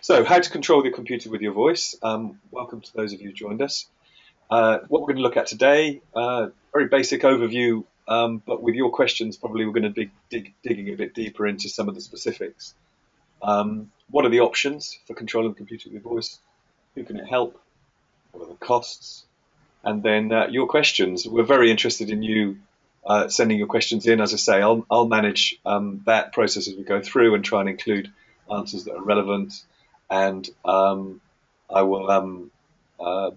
So, how to control your computer with your voice. Welcome to those of you who joined us. What we're going to look at today, very basic overview, but with your questions, probably we're going to be digging a bit deeper into some of the specifics. What are the options for controlling the computer with your voice? Who can it help? What are the costs? And then your questions. We're very interested in you sending your questions in. As I say, I'll manage that process as we go through and try and include answers that are relevant. And I will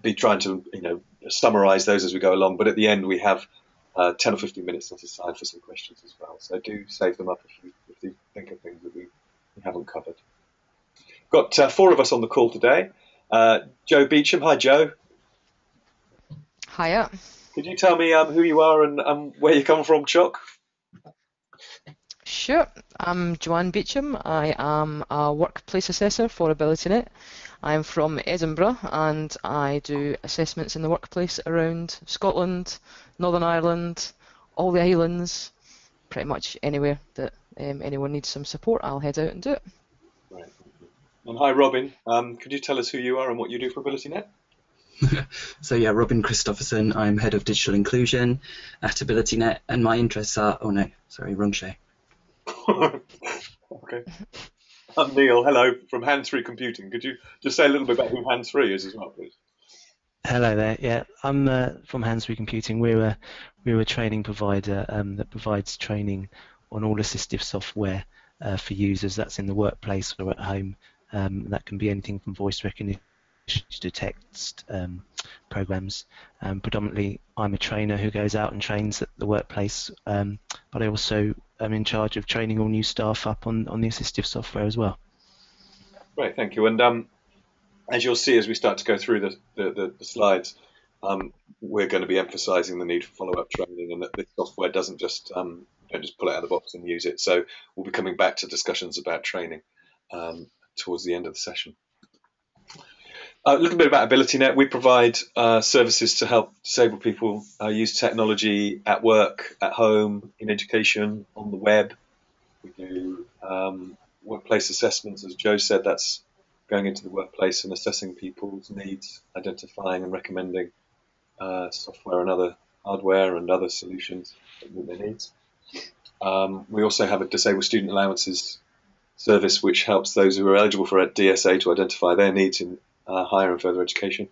be trying to, summarize those as we go along. But at the end, we have 10 or 15 minutes set aside for some questions as well. So do save them up if you think of things that we haven't covered. Got four of us on the call today. Joe Beecham. Hi, Joe. Hiya. Could you tell me who you are and where you come from, Chuck? Sure. I'm Joanne Beecham. I am a workplace assessor for AbilityNet. I'm from Edinburgh and I do assessments in the workplace around Scotland, Northern Ireland, all the islands, pretty much anywhere that anyone needs some support, I'll head out and do it. Right. And hi, Robin. Could you tell us who you are and what you do for AbilityNet? So yeah, Robin Christopherson. I'm head of digital inclusion at AbilityNet, and my interests are. Oh no, sorry, wrong show. Okay. I'm Neil. Hello from Handsfree Computing. Could you just say a little bit about who Handsfree is as well, please? Hello there. Yeah, I'm from Handsfree Computing. We're a training provider that provides training on all assistive software for users. That's in the workplace or at home. That can be anything from voice recognition to text programs. Predominantly, I'm a trainer who goes out and trains at the workplace, but I also am in charge of training all new staff up on the assistive software as well. Great, thank you. And as you'll see as we start to go through the slides, we're going to be emphasising the need for follow-up training, and that this software doesn't just don't just pull it out of the box and use it. So we'll be coming back to discussions about training towards the end of the session. A little bit about AbilityNet. We provide services to help disabled people use technology at work, at home, in education, on the web. We do workplace assessments, as Joe said. That's going into the workplace and assessing people's needs, identifying and recommending software and other hardware and other solutions that meet their needs. We also have a disabled student allowances service, which helps those who are eligible for a DSA to identify their needs in higher and further education.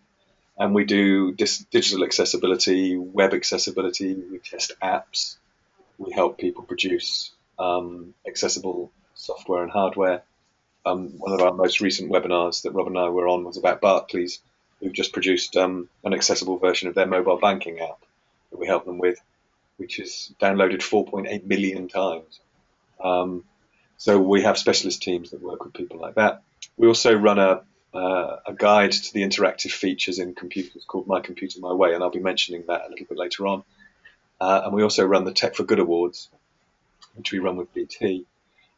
And we do digital accessibility, web accessibility, we test apps, we help people produce accessible software and hardware. One of our most recent webinars that Rob and I were on was about Barclays, who've just produced an accessible version of their mobile banking app that we help them with, which is downloaded 4.8 million times. So we have specialist teams that work with people like that. We also run a guide to the interactive features in computers called My Computer My Way, and I'll be mentioning that a little bit later on. And we also run the Tech for Good Awards, which we run with BT.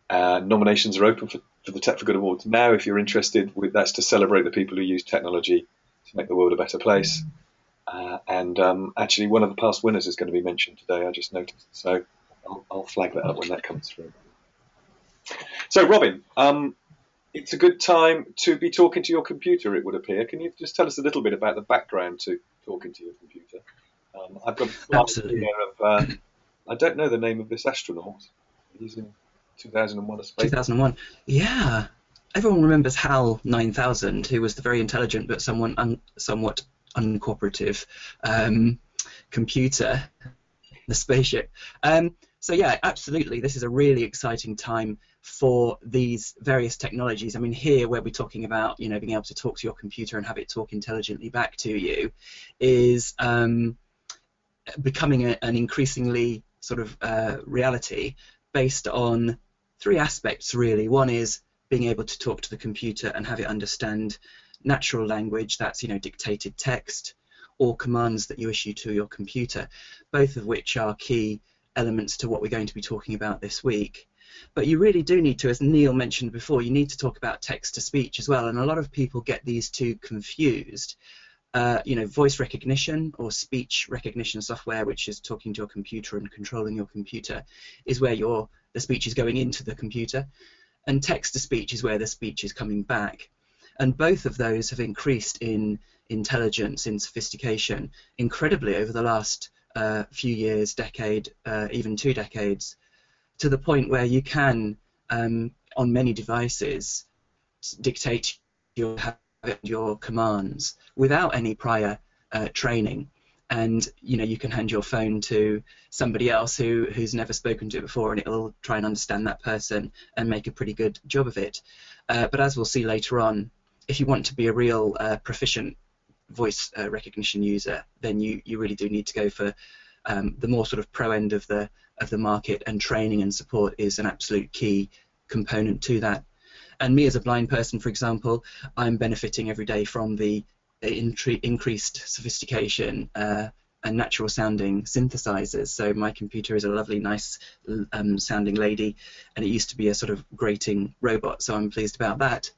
Nominations are open for the Tech for Good Awards now. If you're interested, that's to celebrate the people who use technology to make the world a better place. And actually, one of the past winners is going to be mentioned today, I just noticed. So I'll flag that up when that comes through. So, Robin, it's a good time to be talking to your computer, it would appear. Can you just tell us a little bit about the background to talking to your computer? I've got a slide here of, I don't know the name of this astronaut. He's in 2001 A Space. 2001. Yeah. Everyone remembers HAL 9000, who was the very intelligent but somewhat uncooperative computer, the spaceship. So yeah, absolutely, this is a really exciting time for these various technologies. I mean, here where we're talking about, being able to talk to your computer and have it talk intelligently back to you is becoming an increasingly sort of reality based on three aspects, really. One is being able to talk to the computer and have it understand natural language, that's, dictated text, or commands that you issue to your computer, both of which are key elements to what we're going to be talking about this week. But you really do need to, as Neil mentioned before, you need to talk about text-to-speech as well, and a lot of people get these two confused. Voice recognition or speech recognition software, which is talking to your computer and controlling your computer, is where the speech is going into the computer, and text-to-speech is where the speech is coming back. And both of those have increased in intelligence, in sophistication, incredibly over the last few years, decade, even 2 decades, to the point where you can, on many devices, dictate your commands without any prior training. And you can hand your phone to somebody else who's never spoken to it before, and it'll try and understand that person and make a pretty good job of it. But as we'll see later on, if you want to be a real proficient voice recognition user, then you really do need to go for the more sort of pro end of the market, and training and support is an absolute key component to that. And me as a blind person, for example, I'm benefiting every day from the increased sophistication and natural sounding synthesizers. So my computer is a lovely, nice sounding lady, and it used to be a sort of grating robot, so I'm pleased about that.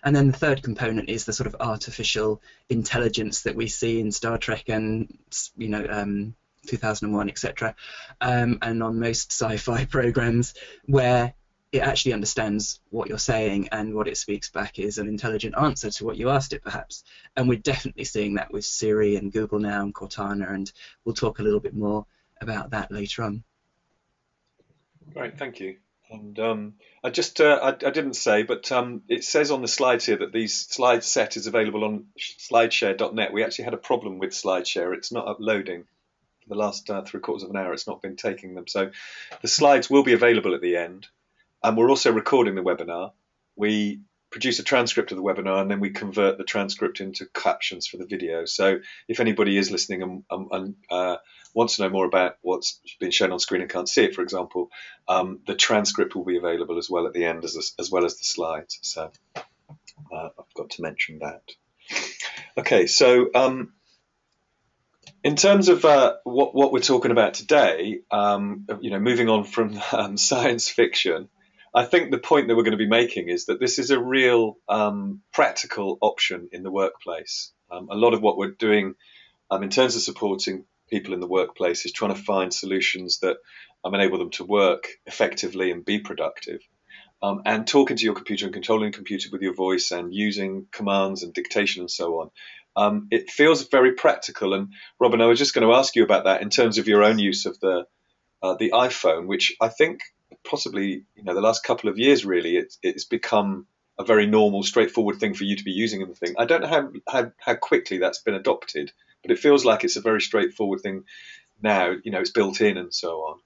And then the third component is the sort of artificial intelligence that we see in Star Trek and 2001, etc., and on most sci-fi programs, where it actually understands what you're saying, and what it speaks back is an intelligent answer to what you asked it, perhaps. And we're definitely seeing that with Siri and Google now and Cortana, and we'll talk a little bit more about that later on. Great, thank you. And I didn't say, but it says on the slides here that these slide set is available on slideshare.net. We actually had a problem with SlideShare. It's not uploading. For the last 3/4 of an hour, it's not been taking them. So the slides will be available at the end. And we're also recording the webinar. We produce a transcript of the webinar, and then we convert the transcript into captions for the video. So if anybody is listening and wants to know more about what's been shown on screen and can't see it, for example, the transcript will be available as well at the end, as well as the slides. So I've got to mention that. Okay, so in terms of what we're talking about today, moving on from science fiction, I think the point that we're going to be making is that this is a real practical option in the workplace. A lot of what we're doing in terms of supporting people in the workplace is trying to find solutions that enable them to work effectively and be productive. And talking to your computer and controlling the computer with your voice and using commands and dictation and so on. It feels very practical. And Robin, I was just going to ask you about that in terms of your own use of the iPhone, which I think possibly the last couple of years really it's become a very normal, straightforward thing for you to be using in the thing. I don't know how quickly that's been adopted, but it feels like it's a very straightforward thing now. It's built in and so on.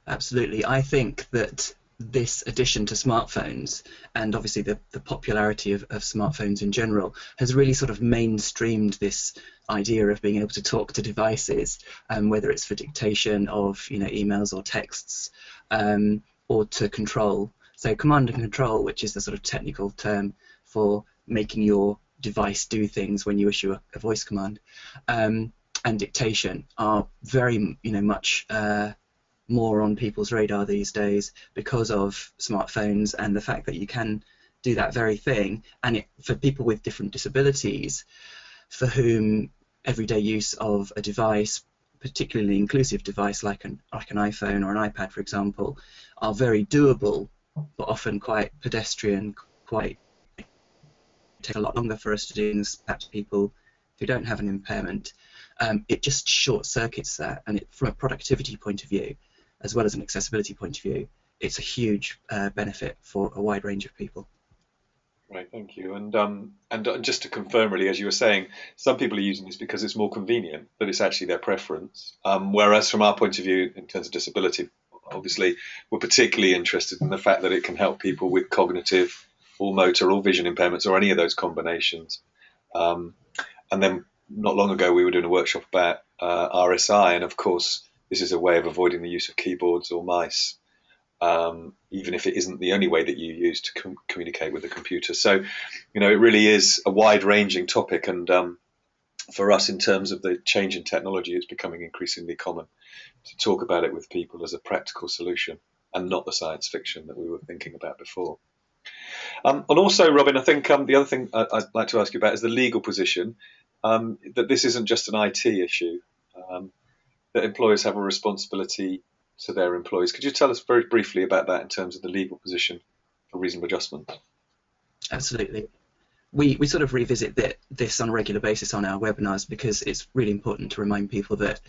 Absolutely. I think that this addition to smartphones, and obviously the popularity of smartphones in general, has really sort of mainstreamed this idea of being able to talk to devices, whether it's for dictation of emails or texts, or to control. So command and control, which is the sort of technical term for making your device do things when you issue a voice command, and dictation are very much more on people's radar these days because of smartphones and the fact that you can do that very thing. And for people with different disabilities, for whom everyday use of a device, particularly inclusive device like an iPhone or an iPad, for example, are very doable, but often quite pedestrian, quite take a lot longer for us to do things. Perhaps people who don't have an impairment, it just short circuits that, and from a productivity point of view, as well as an accessibility point of view, it's a huge benefit for a wide range of people. Right, thank you. And just to confirm, really, as you were saying, some people are using this because it's more convenient, but it's actually their preference. Whereas from our point of view, in terms of disability, obviously, we're particularly interested in the fact that it can help people with cognitive or motor or vision impairments or any of those combinations. And then not long ago, we were doing a workshop about RSI, and of course, this is a way of avoiding the use of keyboards or mice, even if it isn't the only way that you use to communicate with the computer. So, it really is a wide-ranging topic, and for us, in terms of the change in technology, it's becoming increasingly common to talk about it with people as a practical solution and not the science fiction that we were thinking about before. And also, Robin, I think the other thing I'd like to ask you about is the legal position, that this isn't just an IT issue, that employers have a responsibility to their employees. Could you tell us very briefly about that in terms of the legal position for reasonable adjustment? Absolutely. we sort of revisit this on a regular basis on our webinars, because it's really important to remind people that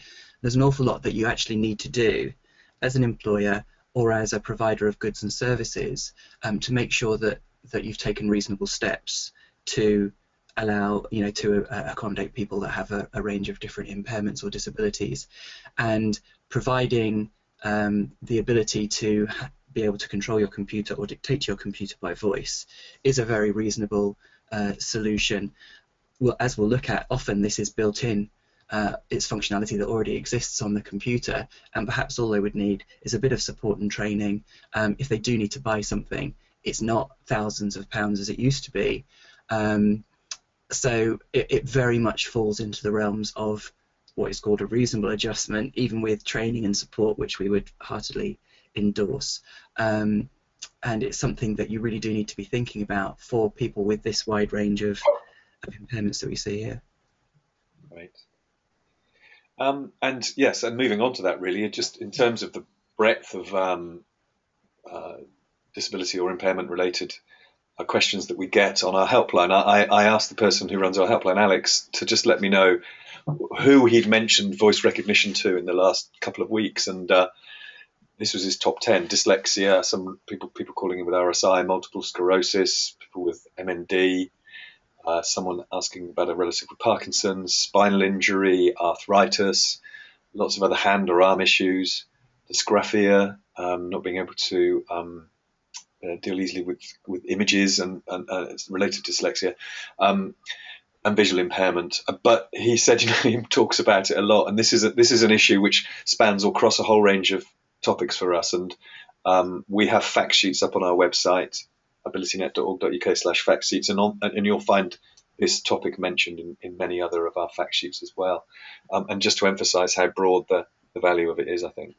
there's an awful lot that you actually need to do as an employer or as a provider of goods and services to make sure that you've taken reasonable steps to allow, to accommodate people that have a range of different impairments or disabilities, and providing the ability to be able to control your computer or dictate to your computer by voice is a very reasonable solution. Well, as we'll look at, often this is built in. It's functionality that already exists on the computer, and perhaps all they would need is a bit of support and training. If they do need to buy something, it's not thousands of pounds as it used to be. So it very much falls into the realms of what is called a reasonable adjustment, even with training and support, which we would heartily endorse. And it's something that you really do need to be thinking about for people with this wide range of impairments that we see here. Right. And yes, and moving on to that, really, just in terms of the breadth of disability or impairment related questions that we get on our helpline, I asked the person who runs our helpline, Alex, to just let me know who he'd mentioned voice recognition to in the last couple of weeks, and this was his top 10: dyslexia, some people calling him with RSI, multiple sclerosis, people with MND, someone asking about a relative with Parkinson's, spinal injury, arthritis, lots of other hand or arm issues, dysgraphia, not being able to deal easily with images and it's related to dyslexia, and visual impairment. But he said, he talks about it a lot, and this is an issue which spans across a whole range of topics for us. And we have fact sheets up on our website, abilitynet.org.uk/fact sheets, and you'll find this topic mentioned in many other of our fact sheets as well. And just to emphasise how broad the value of it is, I think.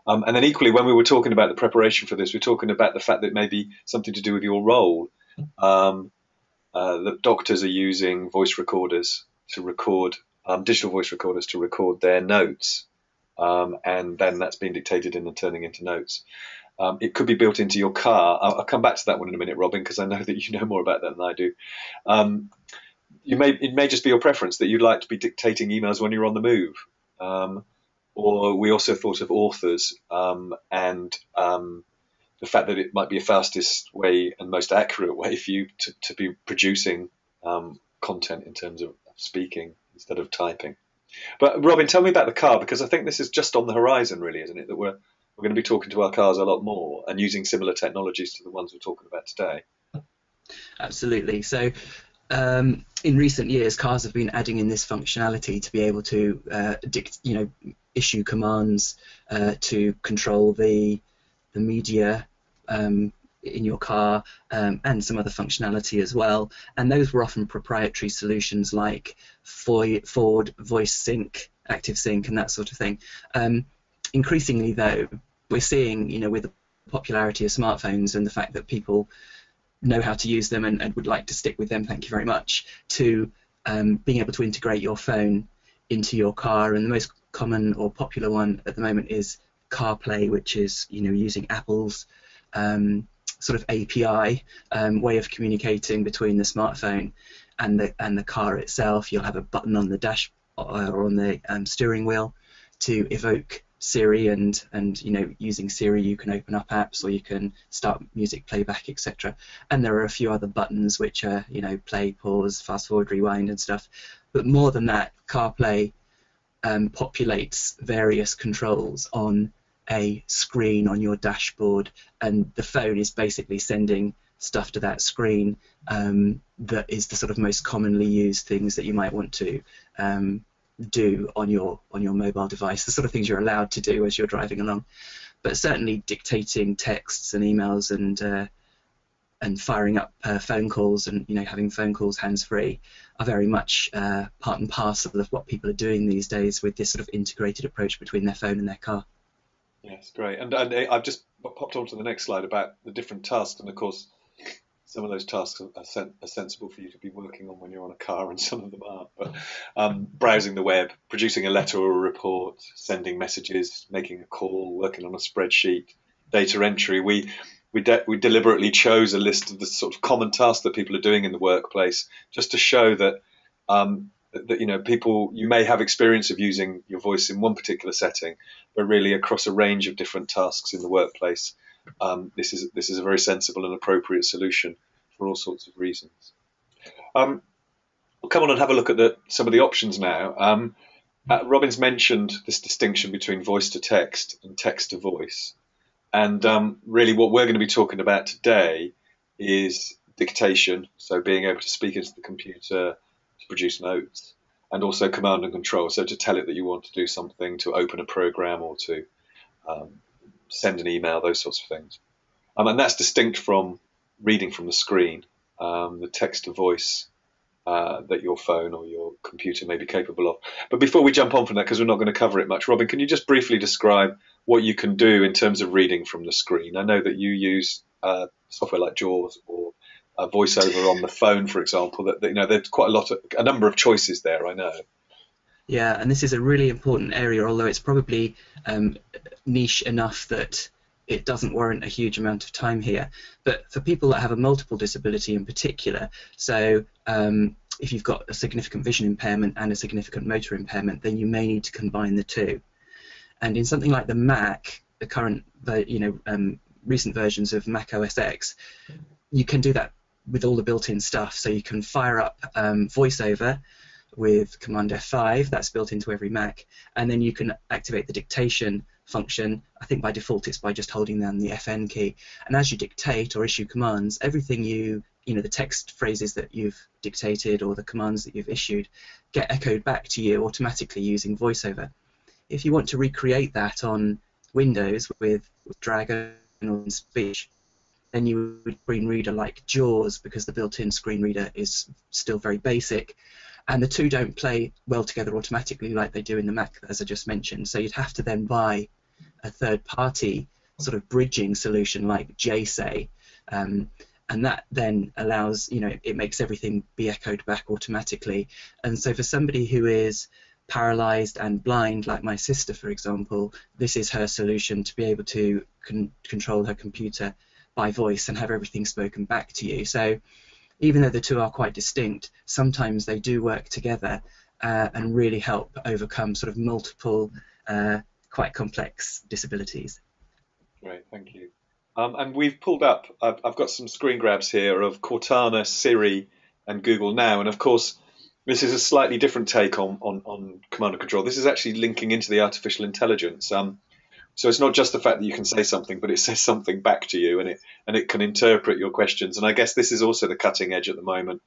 And then equally, when we were talking about the preparation for this, we're talking about the fact that it may be something to do with your role. That doctors are using voice recorders to record, digital voice recorders to record their notes, and then that's being dictated and turning into notes. It could be built into your car. I'll come back to that one in a minute, Robin, because I know that you know more about that than I do. It may just be your preference that you'd like to be dictating emails when you're on the move. Or we also thought of authors and the fact that it might be a fastest way and most accurate way for you to be producing content in terms of speaking instead of typing. But Robin, tell me about the car, because I think this is just on the horizon, really, isn't it? That we're going to be talking to our cars a lot more and using similar technologies to the ones we're talking about today. Absolutely. So in recent years, cars have been adding in this functionality to be able to issue commands to control the media in your car, and some other functionality as well. And those were often proprietary solutions like Ford Voice Sync, Active Sync, and that sort of thing. Increasingly, though, we're seeing, with the popularity of smartphones and the fact that people know how to use them and would like to stick with them, thank you very much, to being able to integrate your phone into your car. And the most common or popular one at the moment is CarPlay, which is using Apple's sort of API way of communicating between the smartphone and the car itself. You'll have a button on the dash or on the steering wheel to evoke Siri, and using Siri you can open up apps, or you can start music playback, etc. And there are a few other buttons which are play, pause, fast forward, rewind and stuff. But more than that, CarPlay populates various controls on a screen on your dashboard, and the phone is basically sending stuff to that screen that is the sort of most commonly used things that you might want to do on your mobile device, the sort of things you're allowed to do as you're driving along. But certainly dictating texts and emails and firing up phone calls and having phone calls hands-free are very much part and parcel of what people are doing these days with this sort of integrated approach between their phone and their car. Yes, great. And I've just popped on to the next slide about the different tasks, and of course some of those tasks are sensible for you to be working on when you're on a car, and some of them aren't. But browsing the web, producing a letter or a report, sending messages, making a call, working on a spreadsheet, data entry. we deliberately chose a list of the sort of common tasks that people are doing in the workplace, just to show that people, you may have experience of using your voice in one particular setting, but really across a range of different tasks in the workplace, this is a very sensible and appropriate solution for all sorts of reasons. We'll come on and have a look at some of the options now. Robin's mentioned this distinction between voice to text and text to voice. And really what we're going to be talking about today is dictation, so being able to speak into the computer to produce notes, and also command and control, so to tell it that you want to do something, to open a program, or to send an email, those sorts of things. And that's distinct from reading from the screen, the text to voice that your phone or your computer may be capable of. But before we jump on from that, because we're not going to cover it much, Robin, can you just briefly describe what you can do in terms of reading from the screen? I know that you use software like JAWS or VoiceOver on the phone, for example. That there's quite a number of choices there, I know. Yeah, and this is a really important area, although it's probably niche enough that it doesn't warrant a huge amount of time here. But for people that have a multiple disability in particular, so if you've got a significant vision impairment and a significant motor impairment, then you may need to combine the two. And in something like the Mac, the current, recent versions of Mac OS X, you can do that with all the built-in stuff. So you can fire up VoiceOver with Command F5, that's built into every Mac, and then you can activate the dictation function. I think by default it's by just holding down the FN key, and as you dictate or issue commands, everything the text phrases that you've dictated or the commands that you've issued get echoed back to you automatically using VoiceOver. If you want to recreate that on Windows with Dragon or Speech, then you would screen reader like JAWS, because the built-in screen reader is still very basic, and the two don't play well together automatically like they do in the Mac, as I just mentioned. So you'd have to then buy a third-party sort of bridging solution like JSay, and that then allows, it makes everything be echoed back automatically. And so for somebody who is paralyzed and blind, like my sister, for example, this is her solution to be able to control her computer by voice and have everything spoken back to you. So even though the two are quite distinct, sometimes they do work together and really help overcome sort of multiple, quite complex disabilities. Great, thank you. And we've pulled up, I've got some screen grabs here of Cortana, Siri, and Google Now. And of course, this is a slightly different take on command and control. This is actually linking into the artificial intelligence. So it's not just the fact that you can say something, but it says something back to you, and it can interpret your questions. And I guess this is also the cutting edge at the moment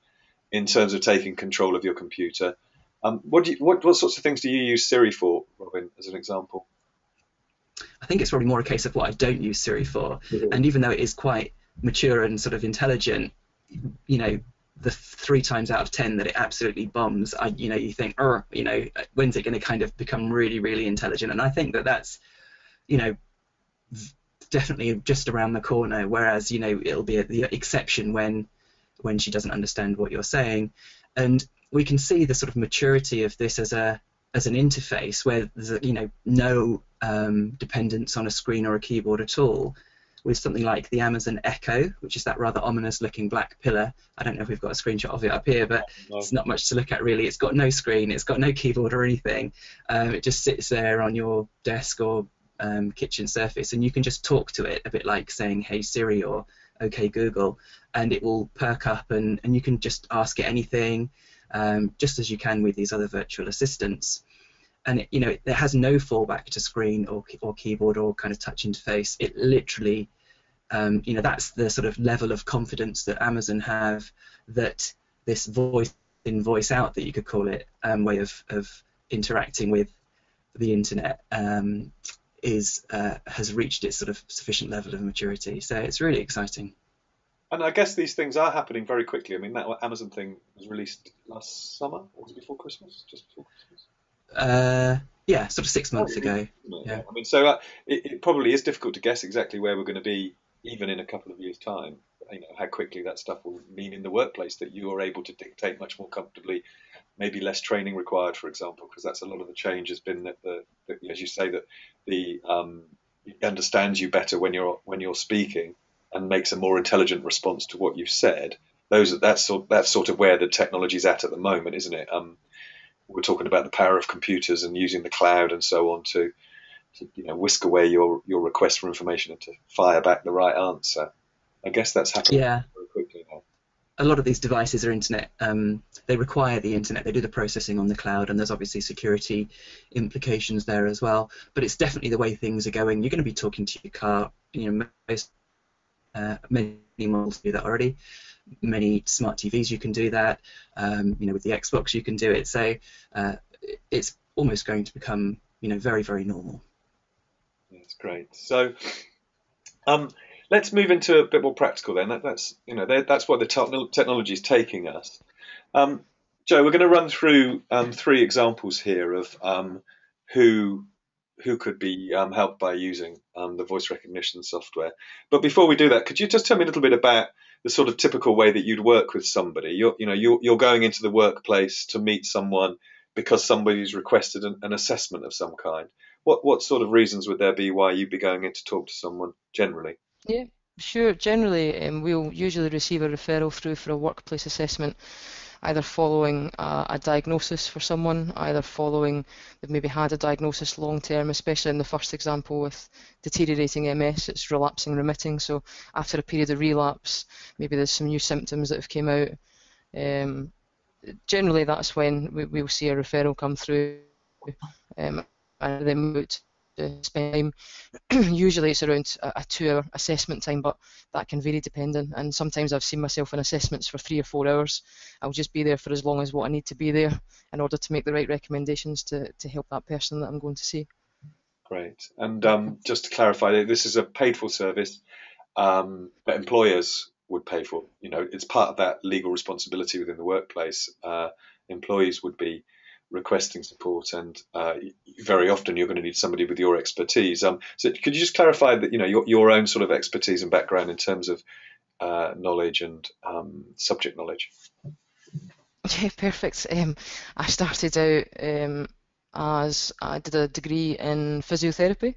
in terms of taking control of your computer. What sorts of things do you use Siri for, Robin, as an example? I think it's probably more a case of what I don't use Siri for. And even though it is quite mature and sort of intelligent, the 3 times out of 10 that it absolutely bombs, you think, when's it going to kind of become really, really intelligent? And I think that's definitely just around the corner, whereas it'll be the exception when she doesn't understand what you're saying. And we can see the sort of maturity of this as an interface where there's no dependence on a screen or a keyboard at all, with something like the Amazon Echo, which is that rather ominous looking black pillar. I don't know if we've got a screenshot of it up here, but it's not much to look at really. It's got no screen, it's got no keyboard or anything. It just sits there on your desk or kitchen surface, and you can just talk to it, a bit like saying "Hey Siri" or "Okay Google," and it will perk up, and you can just ask it anything, just as you can with these other virtual assistants. And it has no fallback to screen or keyboard or kind of touch interface. It literally, that's the sort of level of confidence that Amazon have, that this voice in, voice out, that you could call it, way of interacting with the internet has reached its sort of sufficient level of maturity. So it's really exciting. And I guess these things are happening very quickly. I mean, that Amazon thing was released last summer, or was it before Christmas? Just before Christmas? Yeah, sort of 6 months ago. Yeah. I mean, so it probably is difficult to guess exactly where we're going to be, even in a couple of years' time. How quickly that stuff will mean in the workplace that you are able to dictate much more comfortably, maybe less training required, for example, because that's a lot of the change has been that as you say, that it understands you better when you're speaking, and makes a more intelligent response to what you've said. That's sort of where the technology's at the moment, isn't it? We're talking about the power of computers and using the cloud and so on to whisk away your request for information and to fire back the right answer. I guess that's happening Yeah. very quickly now. A lot of these devices are internet. They require the internet. They do the processing on the cloud, and there's obviously security implications there as well. But it's definitely the way things are going. You're going to be talking to your car. Many models do that already. Many smart TVs you can do that. With the Xbox you can do it. So it's almost going to become very, very normal. That's great. So let's move into a bit more practical then. That's where the technology is taking us. Joe, we're going to run through 3 examples here of who could be helped by using the voice recognition software. But before we do that, could you just tell me a little bit about the sort of typical way that you'd work with somebody? You're going into the workplace to meet someone because somebody's requested an assessment of some kind. What sort of reasons would there be why you'd be going in to talk to someone generally? Yeah, sure. Generally, we'll usually receive a referral through for a workplace assessment, either following a diagnosis for someone, either following they've maybe had a diagnosis long term, especially in the first example with deteriorating MS, it's relapsing remitting. So after a period of relapse, maybe there's some new symptoms that have came out. Generally, that's when we'll see a referral come through, and then we would spend time. Usually it's around a 2-hour assessment time, but that can vary depending. And sometimes I've seen myself in assessments for 3 or 4 hours. I'll just be there for as long as what I need to be there in order to make the right recommendations to help that person that I'm going to see. Great. And just to clarify, this is a paid-for service that employers would pay for. It's part of that legal responsibility within the workplace. Employees would be requesting support, and very often you're going to need somebody with your expertise. So could you just clarify that your own sort of expertise and background in terms of knowledge and subject knowledge? Yeah, perfect. I started out as I did a degree in physiotherapy,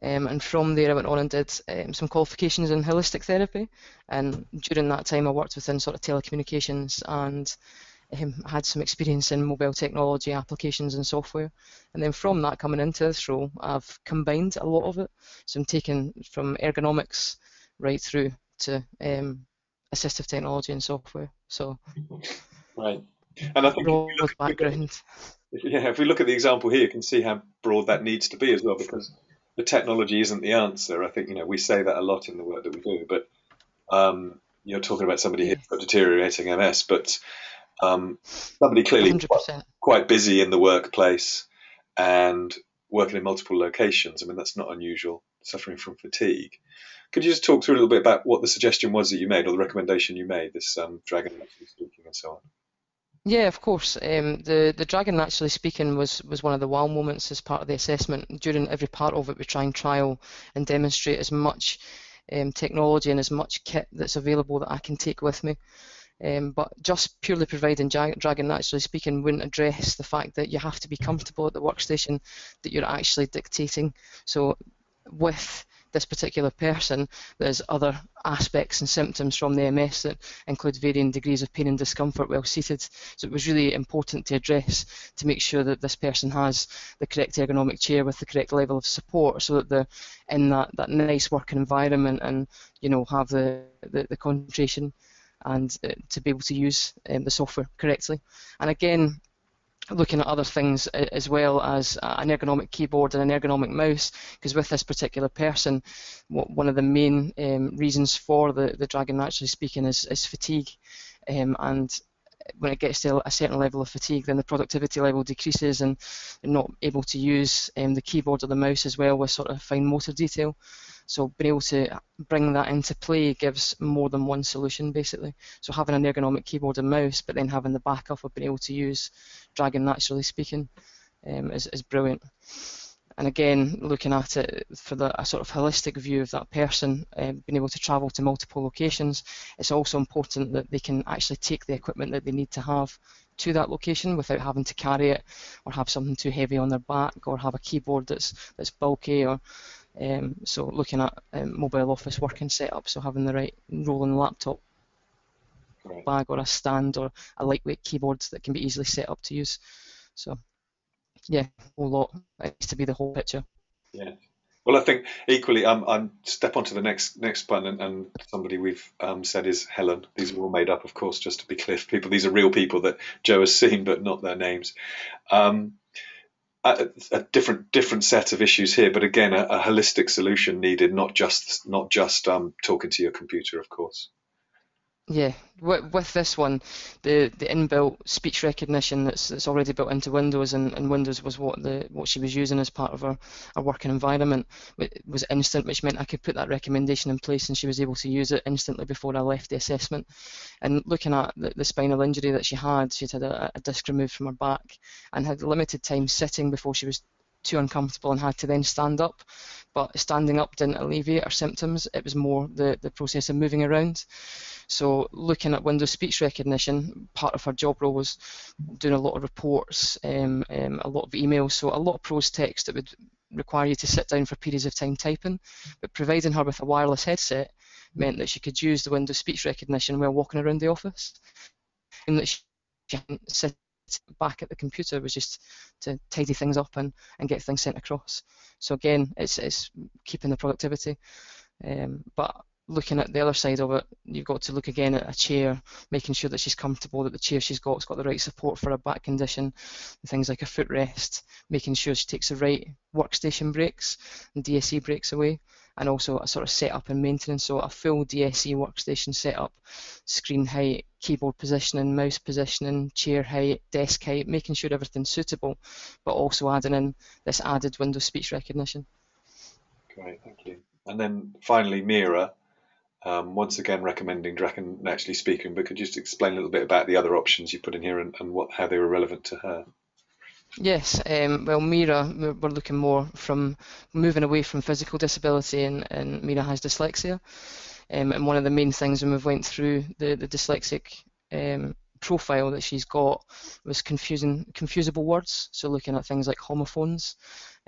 and from there I went on and did some qualifications in holistic therapy, and during that time I worked within sort of telecommunications and had some experience in mobile technology applications and software. And then from that, coming into this role, I've combined a lot of it. So I'm taking from ergonomics right through to assistive technology and software. So Right. And I think broad background. if we look at the example here, you can see how broad that needs to be as well, because the technology isn't the answer. I think we say that a lot in the work that we do, but you're talking about somebody who's got deteriorating MS, but somebody clearly 100%. quite busy in the workplace and working in multiple locations. I mean, that's not unusual, suffering from fatigue. Could you just talk through a little bit about what the suggestion was that you made, or the recommendation you made, this dragon naturally speaking and so on? Yeah, of course. The dragon naturally speaking was one of the wow moments as part of the assessment. During every part of it, we try and trial and demonstrate as much technology and as much kit that's available that I can take with me. But just purely providing Dragon naturally speaking wouldn't address the fact that you have to be comfortable at the workstation that you're actually dictating. So with this particular person, there's other aspects and symptoms from the MS that include varying degrees of pain and discomfort while seated. So it was really important to address to make sure that this person has the correct ergonomic chair with the correct level of support, so that they're in that nice working environment and have the concentration and to be able to use the software correctly. And again, looking at other things as well as an ergonomic keyboard and an ergonomic mouse, because with this particular person, one of the main reasons for the dragon naturally speaking is fatigue, and when it gets to a certain level of fatigue, then the productivity level decreases and they're not able to use the keyboard or the mouse as well with sort of fine motor detail. So being able to bring that into play gives more than one solution, basically. So having an ergonomic keyboard and mouse, but then having the backup of being able to use Dragon naturally speaking is brilliant. And again, looking at it for a sort of holistic view of that person, being able to travel to multiple locations, it's also important that they can actually take the equipment that they need to have to that location without having to carry it or have something too heavy on their back or have a keyboard that's bulky or So looking at mobile office working setup, so having the right rolling laptop Right. bag or a stand or a lightweight keyboard that can be easily set up to use. So yeah, a whole lot. It needs to be the whole picture. Yeah. Well, I think equally, I'm step on to the next one, and somebody we've said is Helen. These are all made up, of course, just to be clear for people. These are real people that Joe has seen, but not their names. A different set of issues here, but again, a holistic solution needed, not just talking to your computer, of course. Yeah, with this one, the inbuilt speech recognition that's already built into Windows, and Windows was what she was using as part of her working environment. It was instant, which meant I could put that recommendation in place, and she was able to use it instantly before I left the assessment. And looking at the spinal injury that she'd had a disc removed from her back, and had limited time sitting before she was too uncomfortable and had to then stand up. But standing up didn't alleviate her symptoms. It was more the process of moving around. So looking at Windows speech recognition, part of her job role was doing a lot of reports, a lot of emails, so a lot of prose text that would require you to sit down for periods of time typing. But providing her with a wireless headset meant that she could use the Windows speech recognition while walking around the office, and that she hadn't sit back at the computer was just to tidy things up and get things sent across. So again, it's keeping the productivity. But looking at the other side of it, you've got to look again at a chair, making sure that she's comfortable, that the chair she's got has got the right support for her back condition, things like a footrest, making sure she takes the right workstation breaks and DSE breaks away, and also a sort of setup and maintenance, so a full DSE workstation setup, screen height, keyboard positioning, mouse positioning, chair height, desk height, making sure everything's suitable, but also adding in this added Windows speech recognition. Great, thank you. And then finally, Mira, once again recommending Dragon Naturally Speaking, but could you just explain a little bit about the other options you put in here and how they were relevant to her? Yes, well, Mira, we're looking more from moving away from physical disability, and Mira has dyslexia. And one of the main things when we went through the dyslexic profile that she's got was confusable words, so looking at things like homophones.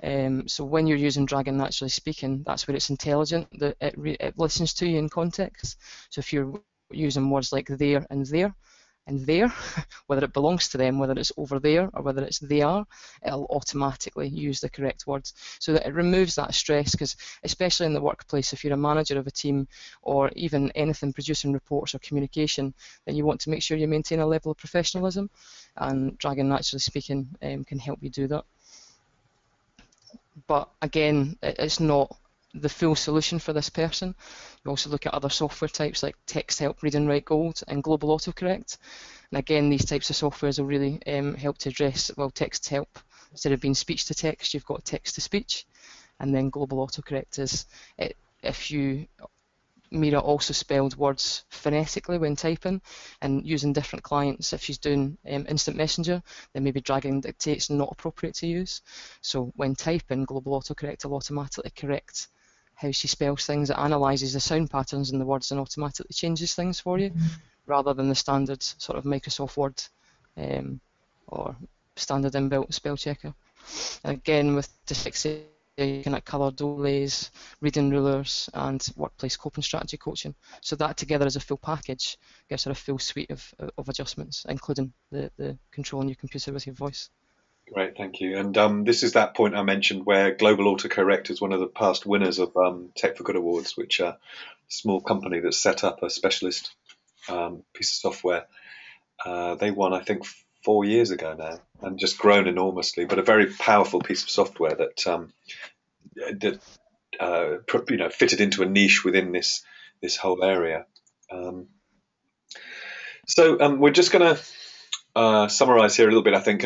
So when you're using Dragon Naturally Speaking, that's where it's intelligent, that it listens to you in context. So if you're using words like there and there, whether it belongs to them, whether it's over there, or whether it's they are, it'll automatically use the correct words. So that it removes that stress, because especially in the workplace, if you're a manager of a team or even anything producing reports or communication, then you want to make sure you maintain a level of professionalism, and Dragon Naturally Speaking can help you do that. But again, it's not the full solution for this person. You also look at other software types like Text Help, Read and Write Gold, and Global Autocorrect. And again, these types of softwares will really help to address, well, Text Help, instead of being speech to text, you've got text to speech. And then Global Autocorrect is, Mira also spelled words phonetically when typing, and using different clients. If she's doing instant messenger, then maybe Dragon Dictate's not appropriate to use. So when typing, Global Autocorrect will automatically correct how she spells things. It analyses the sound patterns in the words and automatically changes things for you, rather than the standard sort of Microsoft Word or standard inbuilt spell checker. And again, with dyslexia, looking at colour overlays, reading rulers, and workplace coping strategy coaching. So that together as a full package gives her a full suite of adjustments, including the controlling your computer with your voice. Great, thank you. And this is that point I mentioned where Global Autocorrect is one of the past winners of Tech for Good Awards, which are a small company that set up a specialist piece of software. They won, I think, 4 years ago now, and just grown enormously. But a very powerful piece of software that fitted into a niche within this whole area. So we're just going to summarize here a little bit. I think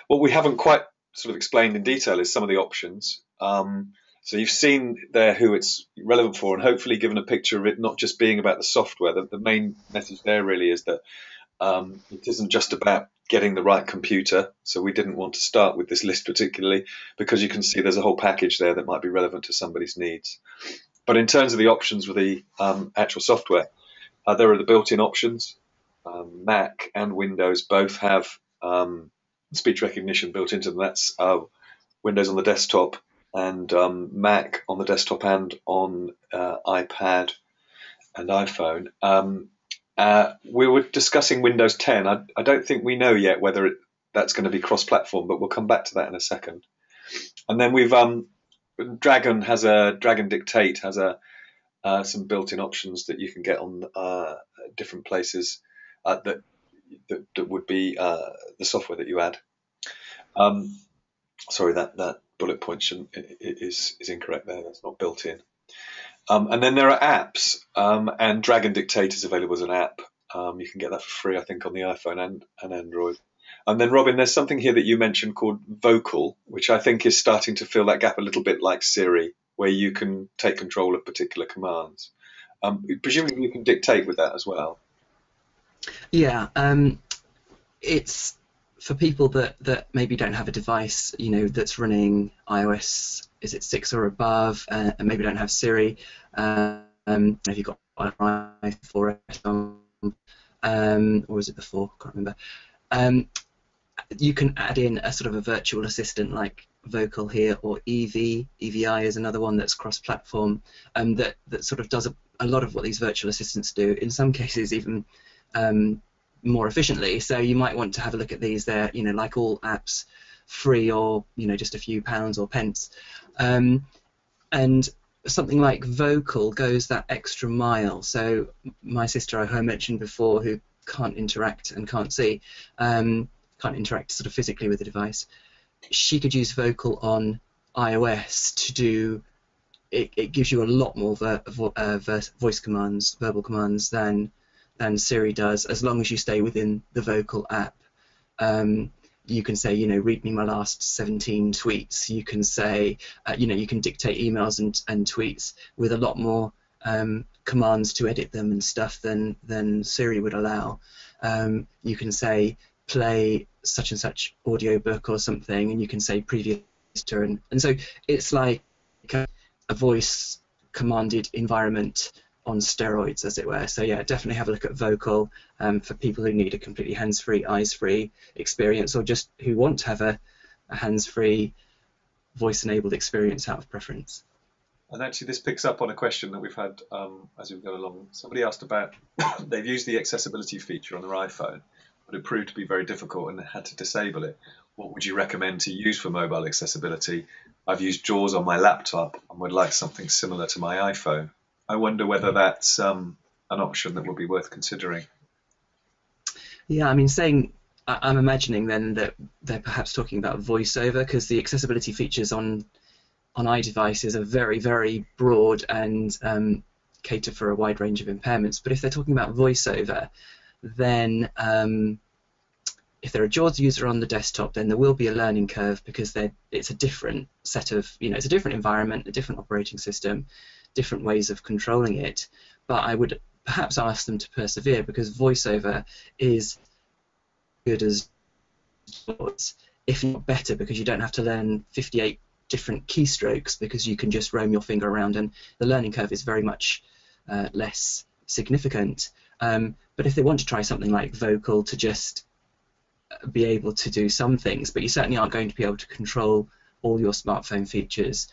what we haven't quite sort of explained in detail is some of the options. So you've seen there who it's relevant for, and hopefully given a picture of it not just being about the software. The main message there really is that it isn't just about getting the right computer. So we didn't want to start with this list particularly because you can see there's a whole package there that might be relevant to somebody's needs. But in terms of the options with the actual software, there are the built-in options. Mac and Windows both have speech recognition built into them. That's Windows on the desktop and Mac on the desktop and on iPad and iPhone. We were discussing Windows 10. I don't think we know yet whether that's going to be cross-platform, but we'll come back to that in a second. And then we've Dragon Dictate has some built-in options that you can get on different places that would be the software that you add. Sorry, that bullet point is incorrect there. That's not built in. And then there are apps, and Dragon Dictate is available as an app. You can get that for free, I think, on the iPhone and Android. And then, Robin, there's something here that you mentioned called Vocal, which I think is starting to fill that gap a little bit like Siri, where you can take control of particular commands. Presumably you can dictate with that as well. Yeah, it's for people that maybe don't have a device, that's running iOS, is it 6 or above, and maybe don't have Siri. If you've got iOS 4S, or was it the 4? I can't remember. You can add in a sort of a virtual assistant like Vocal here, or EVI is another one that's cross-platform, that sort of does a lot of what these virtual assistants do, in some cases even more efficiently. So you might want to have a look at these. They're, like all apps, free, or just a few pounds or pence. And something like Vocal goes that extra mile. So my sister, I mentioned before, who can't interact and can't see, can't interact sort of physically with the device, she could use Vocal on iOS to do. It gives you a lot more voice commands, verbal commands than Siri does, as long as you stay within the Vocal app. You can say, read me my last 17 tweets. You can say, you can dictate emails and tweets with a lot more commands to edit them and stuff than Siri would allow. You can say, play such and such audiobook or something, and you can say previous turn. And so it's like a voice commanded environment on steroids, as it were. So yeah, definitely have a look at Vocal for people who need a completely hands-free, eyes-free experience, or just who want to have a hands-free, voice-enabled experience out of preference. And actually, this picks up on a question that we've had as we've gone along. Somebody asked about they've used the accessibility feature on their iPhone, but it proved to be very difficult and had to disable it. What would you recommend to use for mobile accessibility? I've used JAWS on my laptop and would like something similar to my iPhone. I wonder whether that's an option that would be worth considering. Yeah, I mean, I'm imagining then that they're perhaps talking about VoiceOver, because the accessibility features on iDevices are very, very broad and cater for a wide range of impairments. But if they're talking about VoiceOver, then if they're a JAWS user on the desktop, then there will be a learning curve, because it's a different set of, it's a different environment, a different operating system, different ways of controlling it. But I would perhaps ask them to persevere, because VoiceOver is good as JAWS, if not better, because you don't have to learn 58 different keystrokes, because you can just roam your finger around, and the learning curve is very much less significant. But if they want to try something like Vocal to just be able to do some things, but you certainly aren't going to be able to control all your smartphone features.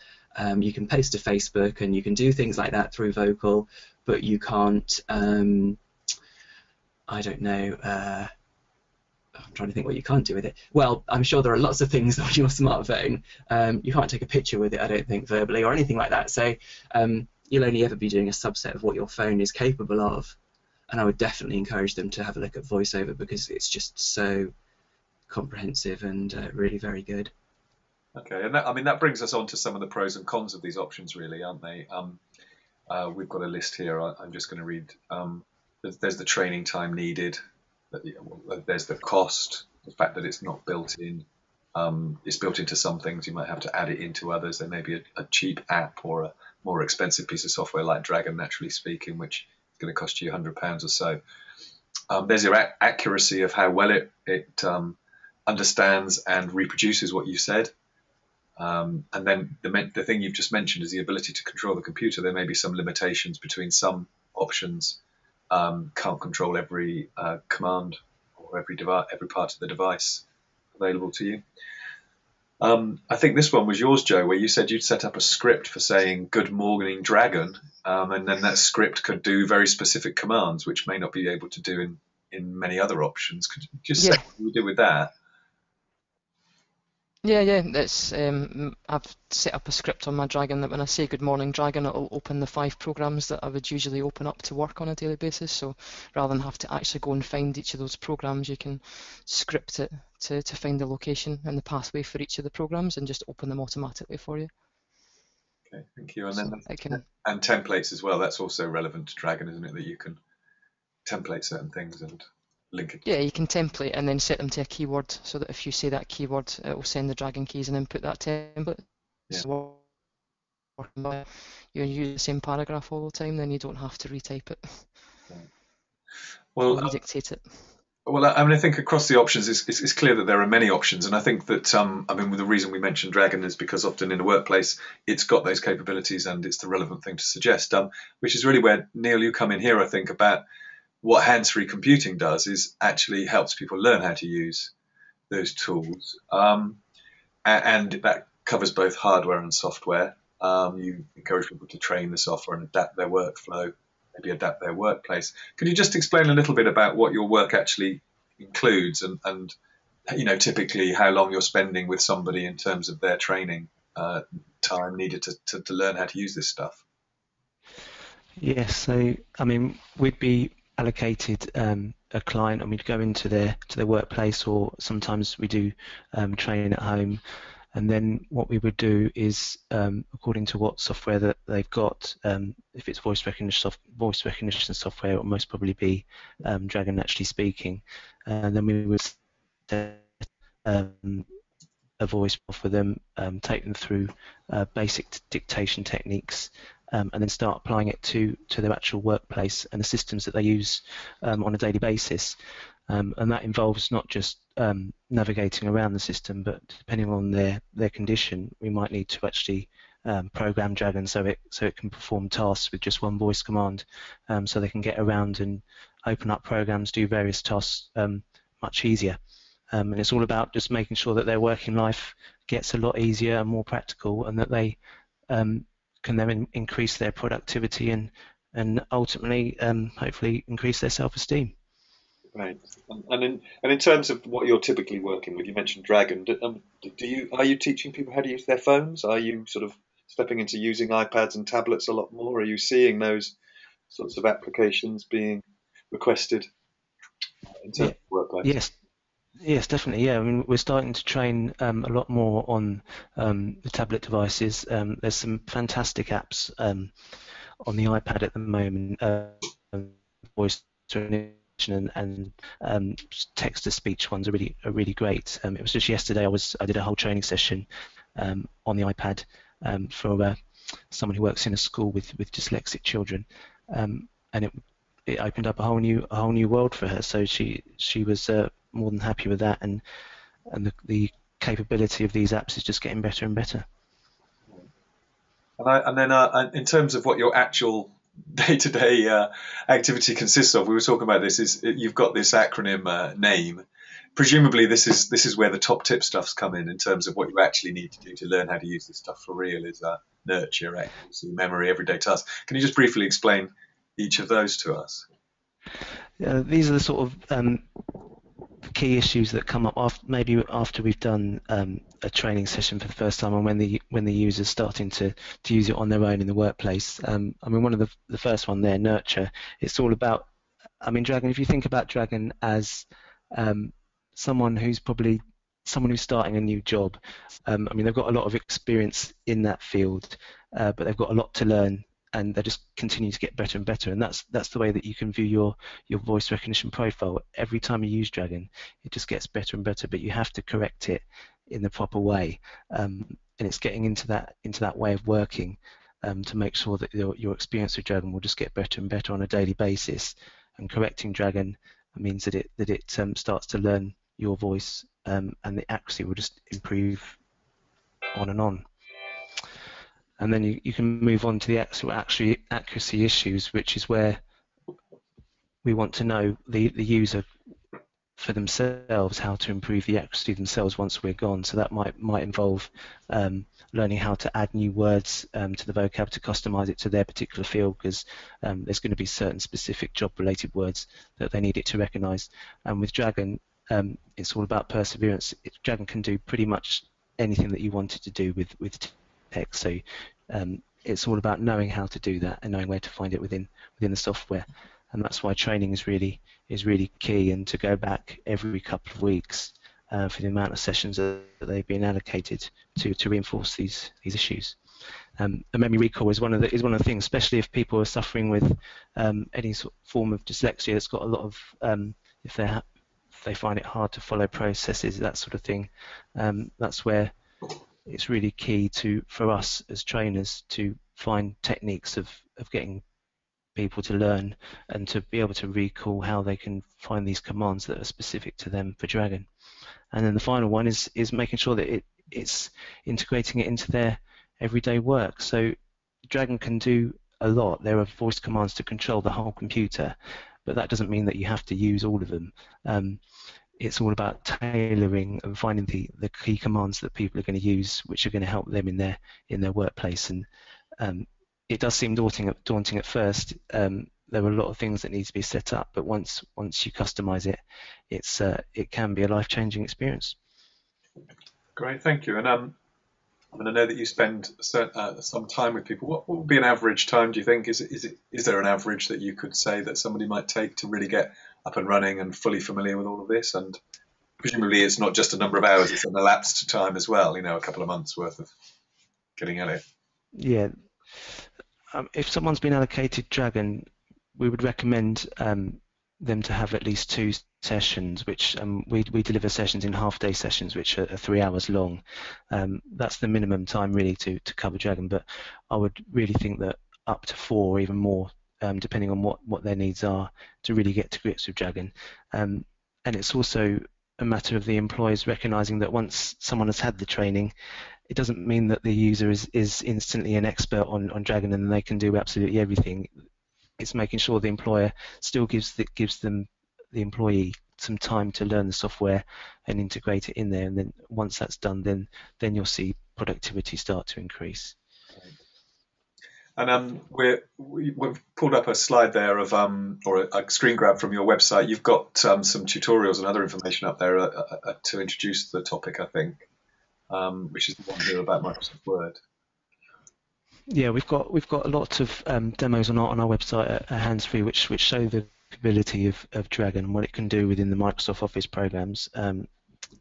You can post to Facebook and you can do things like that through Vocal, but you can't, I don't know, I'm trying to think what you can't do with it. Well, I'm sure there are lots of things on your smartphone. You can't take a picture with it, I don't think, verbally or anything like that. So you'll only ever be doing a subset of what your phone is capable of. And I would definitely encourage them to have a look at VoiceOver, because it's just so comprehensive and really very good. Okay, and that brings us on to some of the pros and cons of these options, really, aren't they? We've got a list here. I'm just going to read. There's the training time needed. There's the cost, the fact that it's not built in. It's built into some things. You might have to add it into others. There may be a cheap app or a more expensive piece of software like Dragon, naturally speaking, which is going to cost you £100 or so. There's your accuracy of how well it understands and reproduces what you said. And then the thing you've just mentioned is the ability to control the computer. There may be some limitations between some options. Can't control every command or every part of the device available to you. I think this one was yours, Joe, where you said you'd set up a script for saying "Good morning, dragon," and then that script could do very specific commands, which may not be able to do in many other options. Could you just say Yeah. what you did with that? Yeah. I've set up a script on my Dragon that when I say good morning Dragon, it'll open the 5 programs that I would usually open up to work on a daily basis. So rather than have to actually go and find each of those programs, you can script it to find the location and the pathway for each of the programs and just open them automatically for you. Okay, thank you. And So then it can, and templates as well. That's also relevant to Dragon, isn't it? That you can template certain things and link it. yeah, you can template and then set them to a keyword so that if you say that keyword, it will send the Dragon keys and input that template. Yeah. So you use the same paragraph all the time, then you don't have to retype it Well, or redictate it. Well, I mean, I think across the options, it's clear that there are many options, and I think that I mean, the reason we mentioned Dragon is because often in a workplace, it's got those capabilities, and it's the relevant thing to suggest. Which is really where Neil, you come in here. I think about what hands-free computing does is actually helps people learn how to use those tools, and that covers both hardware and software. You encourage people to train the software and adapt their workflow, maybe adapt their workplace. Could you just explain a little bit about what your work actually includes and you know, typically how long you're spending with somebody in terms of their training time needed to learn how to use this stuff? Yes, so I mean, we'd be allocated a client, and we'd go into their workplace, or sometimes we do training at home. And then what we would do is, according to what software that they've got, if it's voice recognition software, it will most probably be Dragon Naturally Speaking. And then we would set a voice for them, take them through basic dictation techniques, and then start applying it to their actual workplace and the systems that they use on a daily basis. And that involves not just navigating around the system, but depending on their condition, we might need to actually program Dragon so it can perform tasks with just one voice command, so they can get around and open up programs, do various tasks much easier. And it's all about just making sure that their working life gets a lot easier and more practical, and that they can then increase their productivity and ultimately hopefully increase their self-esteem. Right. And in terms of what you're typically working with, you mentioned Dragon. Are you teaching people how to use their phones? Are you sort of stepping into using iPads and tablets a lot more? Are you seeing those sorts of applications being requested in terms of workplace? Yes, definitely. Yeah, I mean, we're starting to train a lot more on the tablet devices. There's some fantastic apps on the iPad at the moment, voice recognition and text-to-speech ones are really great. It was just yesterday I did a whole training session on the iPad for someone who works in a school with dyslexic children, and it opened up a whole new world for her. So she was more than happy with that, and the capability of these apps is just getting better and better. And then in terms of what your actual day-to-day activity consists of, we were talking about this. Is you've got this acronym name? Presumably, this is where the top tip stuff's come in terms of what you actually need to do to learn how to use this stuff for real. Is nurture, accuracy, memory, everyday tasks. Can you just briefly explain each of those to us? These are the sort of key issues that come up after we've done a training session for the first time, and when the user's starting to use it on their own in the workplace. I mean, one of the first one there, nurture. It's all about, I mean, Dragon. If you think about Dragon as someone who's starting a new job, I mean, they've got a lot of experience in that field, but they've got a lot to learn, and they just continue to get better and better. And that's the way that you can view your voice recognition profile. Every time you use Dragon, it just gets better and better, but you have to correct it in the proper way. And it's getting into that way of working to make sure that your experience with Dragon will just get better and better on a daily basis. And correcting Dragon means that it starts to learn your voice, and the accuracy will just improve on and on. And then you can move on to the actual accuracy issues, which is where we want to know the user for themselves how to improve the accuracy themselves once we're gone. So that might involve learning how to add new words to the vocab to customize it to their particular field, because there's going to be certain specific job-related words that they need it to recognize. And with Dragon, it's all about perseverance. Dragon can do pretty much anything that you want it to do with text. So it's all about knowing how to do that and knowing where to find it within the software. And that's why training is really key, and to go back every couple of weeks for the amount of sessions that they've been allocated to reinforce these issues. And memory recall is one of the things, especially if people are suffering with any sort of form of dyslexia that's got a lot of if they find it hard to follow processes, that sort of thing. That's where it's really key for us as trainers to find techniques of getting people to learn and to be able to recall how they can find these commands that are specific to them for Dragon. And then the final one is making sure that it's integrating it into their everyday work. So Dragon can do a lot. There are voice commands to control the whole computer, but that doesn't mean that you have to use all of them. It's all about tailoring and finding the key commands that people are going to use, which are going to help them in their workplace. And it does seem daunting at first. There are a lot of things that need to be set up, but once you customize it, it can be a life-changing experience. Great, thank you. And I know that you spend some time with people. What would be an average time, do you think? Is there an average that you could say that somebody might take to really get up and running and fully familiar with all of this? And presumably it's not just a number of hours, it's an elapsed time as well, a couple of months worth of getting at it. Yeah. If someone's been allocated Dragon, we would recommend them to have at least 2 sessions, which we deliver sessions in half-day sessions, which are 3 hours long. That's the minimum time really to cover Dragon, but I would really think that up to 4 or even more, depending on what their needs are, to really get to grips with Dragon. And it's also a matter of the employers recognizing that once someone has had the training, it doesn't mean that the user is instantly an expert on Dragon and they can do absolutely everything. It's making sure the employer still gives the employee some time to learn the software and integrate it in there, and then once that's done, then you'll see productivity start to increase. And we've pulled up a slide there of or a screen grab from your website. You've got some tutorials and other information up there to introduce the topic, I think, which is the one here about Microsoft Word. Yeah, we've got a lot of demos on our website at Handsfree, which show the ability of Dragon and what it can do within the Microsoft Office programs.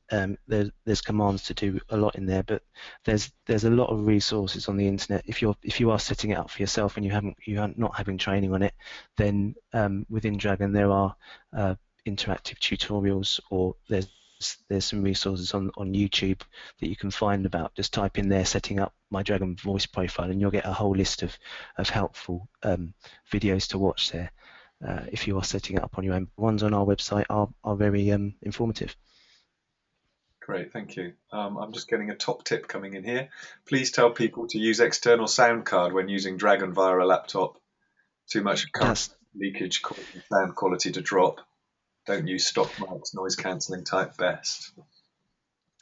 There's commands to do a lot in there, but there's a lot of resources on the internet. If you are setting it up for yourself and you are not having training on it, then within Dragon there are interactive tutorials, or there's some resources on YouTube that you can find about. Just type in there setting up my Dragon voice profile and you'll get a whole list of helpful videos to watch there if you are setting it up on your own. Ones on our website are very informative. Great, thank you. I'm just getting a top tip coming in here. Please tell people to use external sound card when using Dragon via a laptop. Too much current leakage causing sound quality to drop. Don't use stock mics, noise cancelling type best.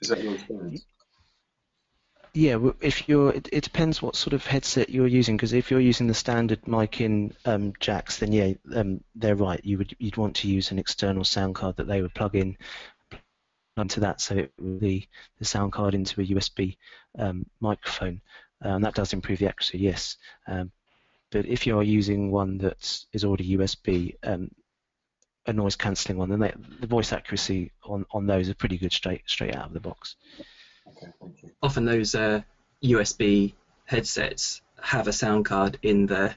Is that your experience? Yeah, it depends what sort of headset you're using, because if you're using the standard mic in jacks, then yeah, they're right. You'd want to use an external sound card that they would plug into that, so it would be the sound card into a USB microphone, and that does improve the accuracy, yes. But if you're using one that is already USB, a noise cancelling one, then the voice accuracy on those are pretty good straight out of the box. Okay, thank you. Often those USB headsets have a sound card in the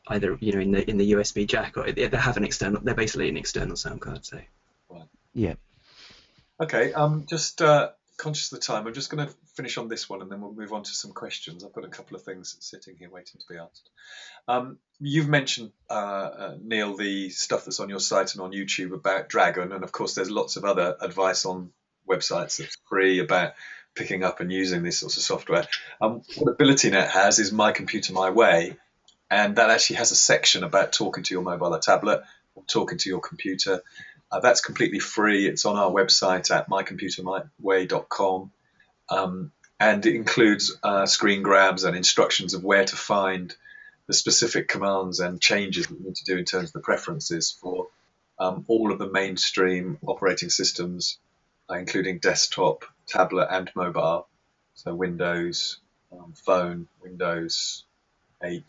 either in the USB jack, or they have an external. They're basically an external sound card. So yeah. Okay, just conscious of the time, I'm just going to finish on this one and then we'll move on to some questions. I've got a couple of things sitting here waiting to be asked. You've mentioned, Neil, the stuff that's on your site and on YouTube about Dragon, and of course there's lots of other advice on websites that's free about picking up and using this sorts of software. What AbilityNet has is My Computer My Way, and that actually has a section about talking to your mobile or tablet or talking to your computer. That's completely free. It's on our website at mycomputermyway.com, and it includes screen grabs and instructions of where to find the specific commands and changes that you need to do in terms of the preferences for all of the mainstream operating systems, including desktop, tablet, and mobile. So Windows, phone, Windows 8,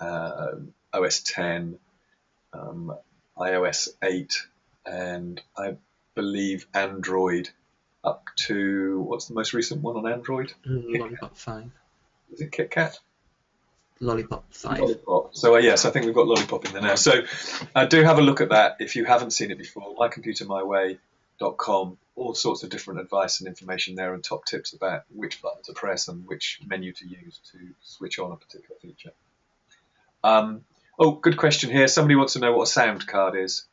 OS 10, iOS 8, and I believe Android up to, what's the most recent one on Android? Lollipop 5. Is it KitKat? Lollipop 5. Lollipop. So yes, I think we've got Lollipop in there now. So do have a look at that if you haven't seen it before. mycomputermyway.com. All sorts of different advice and information there, and top tips about which button to press and which menu to use to switch on a particular feature. Good question here. Somebody wants to know what a sound card is.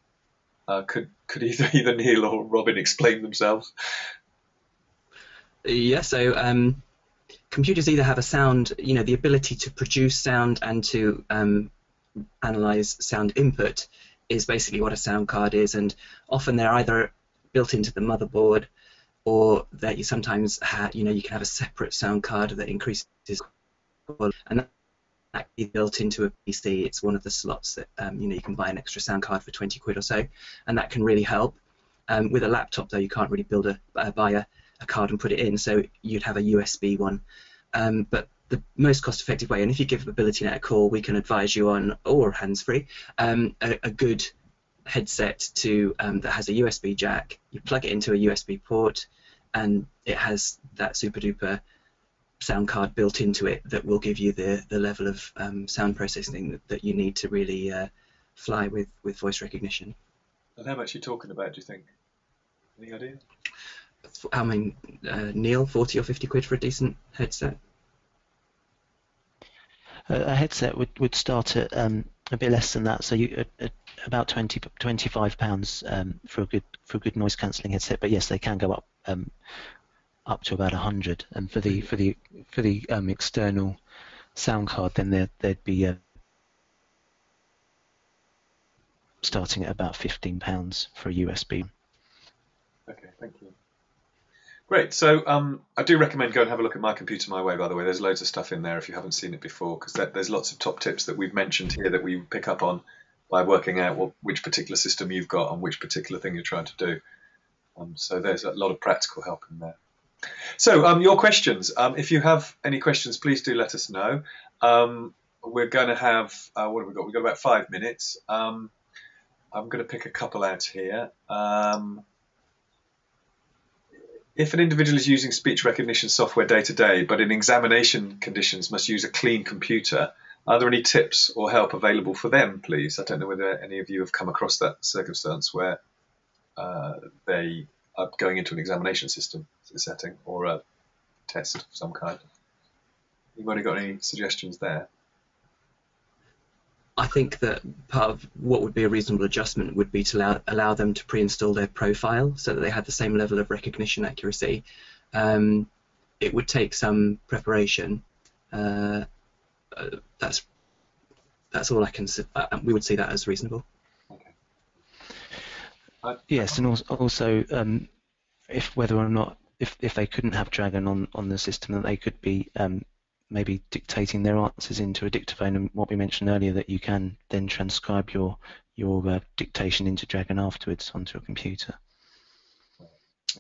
Could either Neil or Robin explain themselves? Yeah, so computers either have a sound, the ability to produce sound and to analyze sound input is basically what a sound card is, and often they're either built into the motherboard, or that you sometimes you can have a separate sound card that increases, and that can be built into a PC. It's one of the slots that you can buy an extra sound card for 20 quid or so, and that can really help. With a laptop though, you can't really buy a card and put it in, so you'd have a USB one. But the most cost-effective way, and if you give AbilityNet a call, we can advise you on, or Handsfree, a good headset that has a USB jack. You plug it into a USB port, and it has that super duper sound card built into it that will give you the level of sound processing that you need to really fly with voice recognition. And how much are you talking about, do you think? Any idea? I mean, Neil, 40 or 50 quid for a decent headset? A headset would start at a bit less than that, so about £25 for a good noise cancelling headset. But yes, they can go up to about 100. And for the external sound card, then they'd be starting at about £15 for a USB. Okay, thank you. Great. So I do recommend go and have a look at My Computer My Way, by the way. There's loads of stuff in there if you haven't seen it before, because there's lots of top tips that we've mentioned here that we pick up on by working out which particular system you've got and which particular thing you're trying to do. So there's a lot of practical help in there. So your questions. If you have any questions, please do let us know. We're going to have, what have we got? We've got about 5 minutes. I'm going to pick a couple out here. If an individual is using speech recognition software day to day, but in examination conditions must use a clean computer, are there any tips or help available for them, please? I don't know whether any of you have come across that circumstance where they are going into an examination system setting or a test of some kind. Anybody got any suggestions there? I think that part of what would be a reasonable adjustment would be to allow them to pre-install their profile so that they had the same level of recognition accuracy. It would take some preparation. That's all I can say. We would see that as reasonable. Okay. Yes, and also if whether or not if they couldn't have Dragon on the system, that they could be maybe dictating their answers into a dictaphone, and what we mentioned earlier, that you can then transcribe your dictation into Dragon afterwards onto a computer.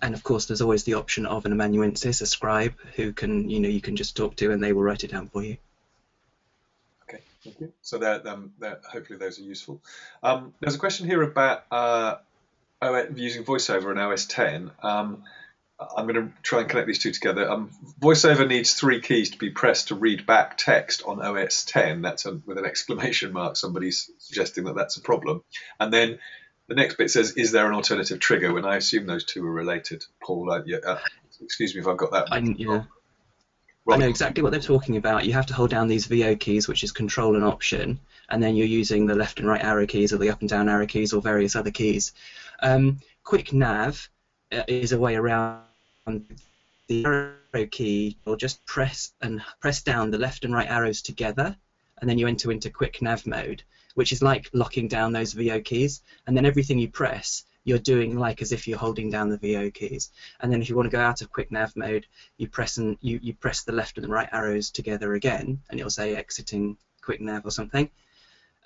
And of course, there's always the option of an amanuensis, a scribe, who can you can just talk to, and they will write it down for you. Okay, thank you. So hopefully those are useful. There's a question here about using VoiceOver in OS 10. I'm going to try and connect these two together. VoiceOver needs 3 keys to be pressed to read back text on OS 10. That's with an exclamation mark. Somebody's suggesting that that's a problem. And then the next bit says, is there an alternative trigger? When I assume those two are related. Paul, excuse me if I've got that. I know exactly what they're talking about. You have to hold down these VO keys, which is Control and Option, and then you're using the left and right arrow keys or the up and down arrow keys or various other keys. Quick Nav is a way around the arrow key. Or just press down the left and right arrows together, and then you enter into quick nav mode, which is like locking down those VO keys, and then everything you press you're doing like as if you're holding down the VO keys. And then if you want to go out of quick nav mode, you press you press the left and the right arrows together again, and it'll say exiting quick nav or something.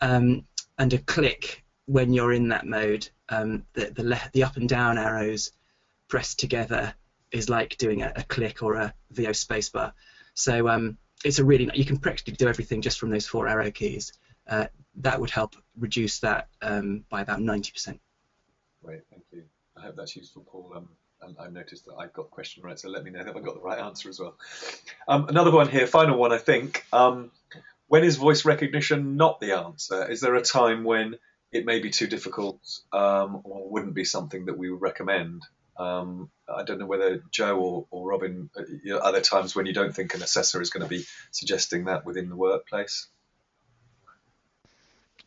And a click when you're in that mode, the up and down arrows pressed together is like doing a click or a VO spacebar. So it's you can practically do everything just from those 4 arrow keys. That would help reduce that by about 90%. Great, thank you. I hope that's useful, Paul. And I noticed that I got the question right, so let me know that I got the right answer as well. Another one here, final one, I think. When is voice recognition not the answer? Is there a time when it may be too difficult or wouldn't be something that we would recommend? I don't know whether Joe or Robin, are there times when you don't think an assessor is going to be suggesting that within the workplace?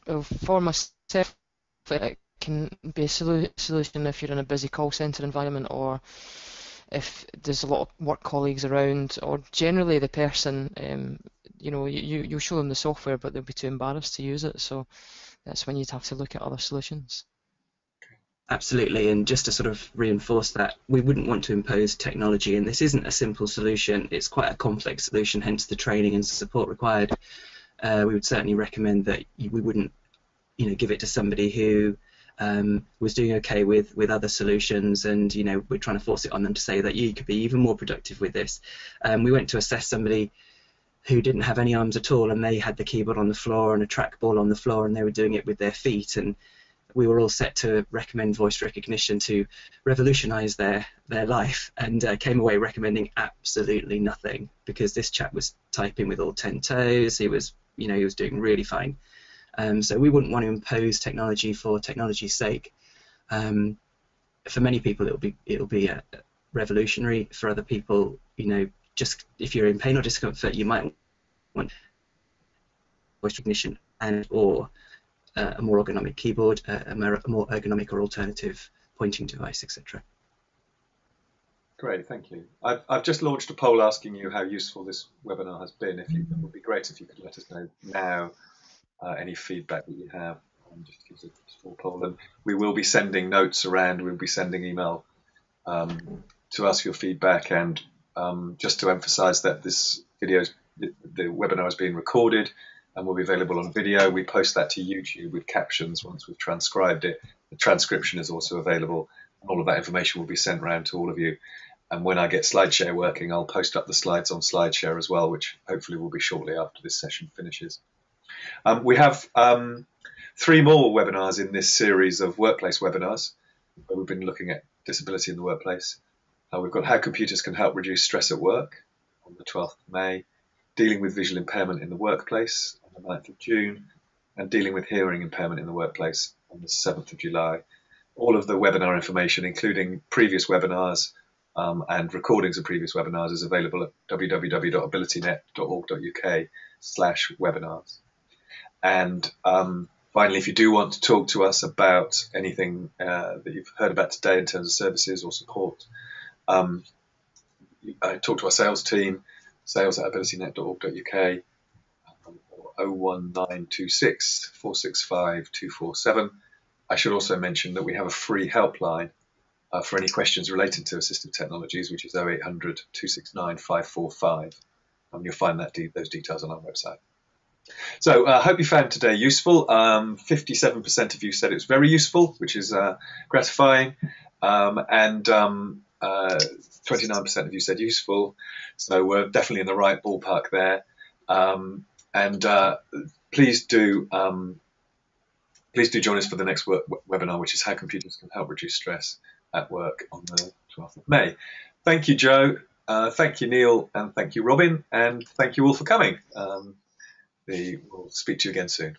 Well, for myself, it can be a solution if you're in a busy call centre environment, or if there's a lot of work colleagues around, or generally the person, you show them the software but they'll be too embarrassed to use it, so that's when you'd have to look at other solutions. Absolutely, and just to sort of reinforce that, we wouldn't want to impose technology, and this isn't a simple solution, it's quite a complex solution, hence the training and support required. We would certainly recommend that we wouldn't give it to somebody who was doing okay with other solutions, and we're trying to force it on them to say that you could be even more productive with this. We went to assess somebody who didn't have any arms at all, and they had the keyboard on the floor and a trackball on the floor, and they were doing it with their feet, and we were all set to recommend voice recognition to revolutionize their life, and came away recommending absolutely nothing, because this chap was typing with all 10 toes. He was doing really fine. So we wouldn't want to impose technology for technology's sake. For many people, it'll be revolutionary. For other people, just if you're in pain or discomfort, you might want voice recognition or a more ergonomic keyboard, a more ergonomic or alternative pointing device, etc. Great, thank you. I've just launched a poll asking you how useful this webinar has been. It would be great if you could let us know now any feedback that you have. Just use a full poll, and we will be sending notes around. We'll be sending email to ask your feedback, and just to emphasise that this video, the webinar is being recorded and will be available on video. We post that to YouTube with captions once we've transcribed it. The transcription is also available, and all of that information will be sent around to all of you. And when I get SlideShare working, I'll post up the slides on SlideShare as well, which hopefully will be shortly after this session finishes. We have 3 more webinars in this series of workplace webinars, where we've been looking at disability in the workplace. We've got how computers can help reduce stress at work on the 12th of May, dealing with visual impairment in the workplace on the 9th of June, and dealing with hearing impairment in the workplace on the 7th of July. All of the webinar information, including previous webinars and recordings of previous webinars, is available at www.abilitynet.org.uk/webinars. And finally, if you do want to talk to us about anything that you've heard about today in terms of services or support, talk to our sales team, sales@abilitynet.org.uk, or 01926 465 247. I should also mention that we have a free helpline for any questions related to assistive technologies, which is 0800 269 545. You'll find those details on our website. So I hope you found today useful. 57% of you said it was very useful, which is gratifying, and 29% of you said useful. So we're definitely in the right ballpark there. And please do join us for the next webinar, which is how computers can help reduce stress at work on the 12th of May. Thank you, Joe. Thank you, Neil, and thank you, Robin, and thank you all for coming. We'll speak to you again soon.